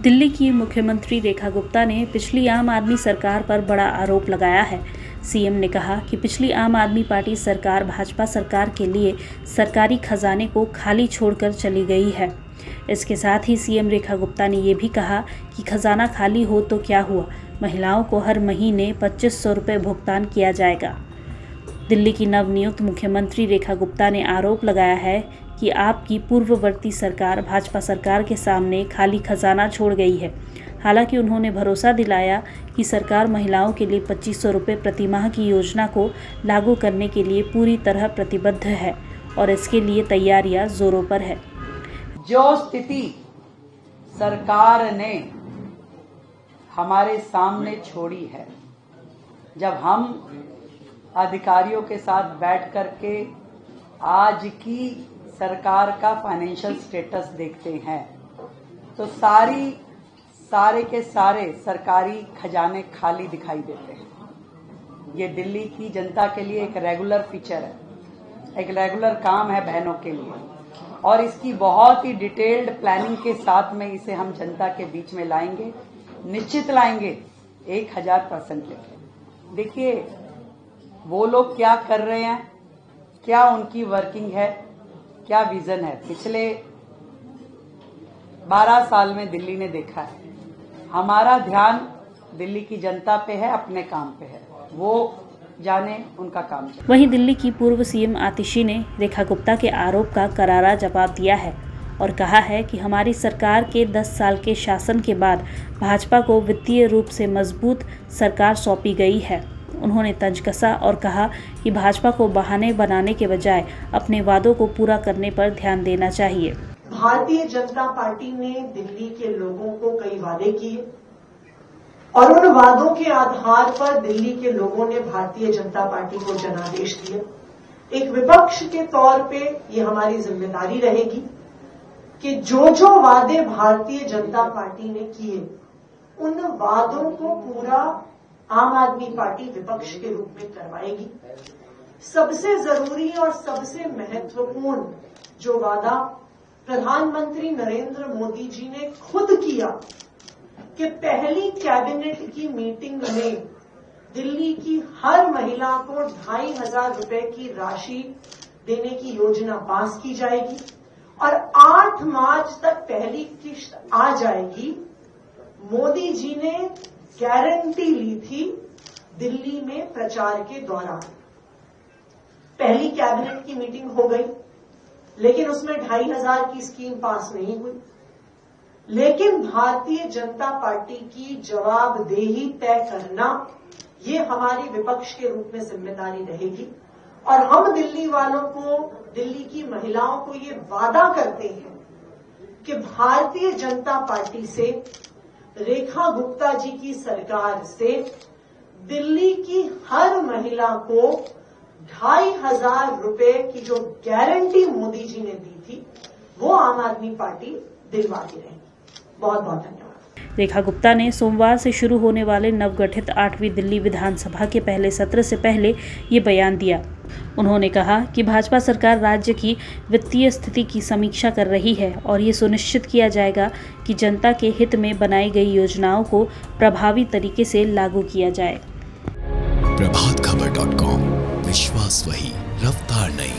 दिल्ली की मुख्यमंत्री रेखा गुप्ता ने पिछली आम आदमी सरकार पर बड़ा आरोप लगाया है। सीएम ने कहा कि पिछली आम आदमी पार्टी सरकार भाजपा सरकार के लिए सरकारी खजाने को खाली छोड़कर चली गई है। इसके साथ ही सीएम रेखा गुप्ता ने ये भी कहा कि खजाना खाली हो तो क्या हुआ, महिलाओं को हर महीने 2500 रुपये भुगतान किया जाएगा। दिल्ली की नवनियुक्त मुख्यमंत्री रेखा गुप्ता ने आरोप लगाया है कि आपकी पूर्ववर्ती सरकार भाजपा सरकार के सामने खाली खजाना छोड़ गई है। हालांकि उन्होंने भरोसा दिलाया कि सरकार महिलाओं के लिए 2500 रुपये प्रतिमाह की योजना को लागू करने के लिए पूरी तरह प्रतिबद्ध है और इसके लिए तैयारियां जोरों पर है। जो स्थिति सरकार ने हमारे सामने छोड़ी है, जब हम अधिकारियों के साथ बैठ करके आज की सरकार का फाइनेंशियल स्टेटस देखते हैं तो सारे के सारे सरकारी खजाने खाली दिखाई देते हैं। ये दिल्ली की जनता के लिए एक रेगुलर फीचर है, एक रेगुलर काम है बहनों के लिए, और इसकी बहुत ही डिटेल्ड प्लानिंग के साथ में इसे हम जनता के बीच में लाएंगे, निश्चित लाएंगे 1000% लेके। देखिए वो लोग क्या कर रहे हैं, क्या उनकी वर्किंग है, क्या विजन है। पिछले 12 साल में दिल्ली ने देखा है, हमारा ध्यान दिल्ली की जनता पे है, अपने काम पे है, वो जाने उनका काम। वहीं दिल्ली की पूर्व सीएम आतिशी ने रेखा गुप्ता के आरोप का करारा जवाब दिया है और कहा है कि हमारी सरकार के 10 साल के शासन के बाद भाजपा को वित्तीय रूप से मजबूत सरकार सौंपी गई है। उन्होंने तंज कसा और कहा कि भाजपा को बहाने बनाने के बजाय अपने वादों को पूरा करने पर ध्यान देना चाहिए। भारतीय जनता पार्टी ने दिल्ली के लोगों को कई वादे किए और उन वादों के आधार पर दिल्ली के लोगों ने भारतीय जनता पार्टी को जनादेश दिए। एक विपक्ष के तौर पे ये हमारी जिम्मेदारी रहेगी कि जो वादे भारतीय जनता पार्टी ने किए उन वादों को पूरा आम आदमी पार्टी विपक्ष के रूप में करवाएगी। सबसे जरूरी और सबसे महत्वपूर्ण जो वादा प्रधानमंत्री नरेंद्र मोदी जी ने खुद किया कि पहली कैबिनेट की मीटिंग में दिल्ली की हर महिला को 2500 रुपए की राशि देने की योजना पास की जाएगी और 8 मार्च तक पहली किश्त आ जाएगी। मोदी जी ने गारंटी ली थी दिल्ली में प्रचार के दौरान। पहली कैबिनेट की मीटिंग हो गई, लेकिन उसमें 2500 की स्कीम पास नहीं हुई। लेकिन भारतीय जनता पार्टी की जवाबदेही तय करना ये हमारी विपक्ष के रूप में जिम्मेदारी रहेगी और हम दिल्ली वालों को, दिल्ली की महिलाओं को ये वादा करते हैं कि भारतीय जनता पार्टी से, रेखा गुप्ता जी की सरकार से दिल्ली की हर महिला को 2500 रुपए की जो गारंटी मोदी जी ने दी थी वो आम आदमी पार्टी दिलवाती रहेगी। बहुत बहुत धन्यवाद। रेखा गुप्ता ने सोमवार से शुरू होने वाले नवगठित 8वीं दिल्ली विधानसभा के पहले सत्र से पहले ये बयान दिया। उन्होंने कहा कि भाजपा सरकार राज्य की वित्तीय स्थिति की समीक्षा कर रही है और ये सुनिश्चित किया जाएगा कि जनता के हित में बनाई गई योजनाओं को प्रभावी तरीके से लागू किया जाए। प्रभातखबर.com, विश्वास वही, रफ्तार नहीं।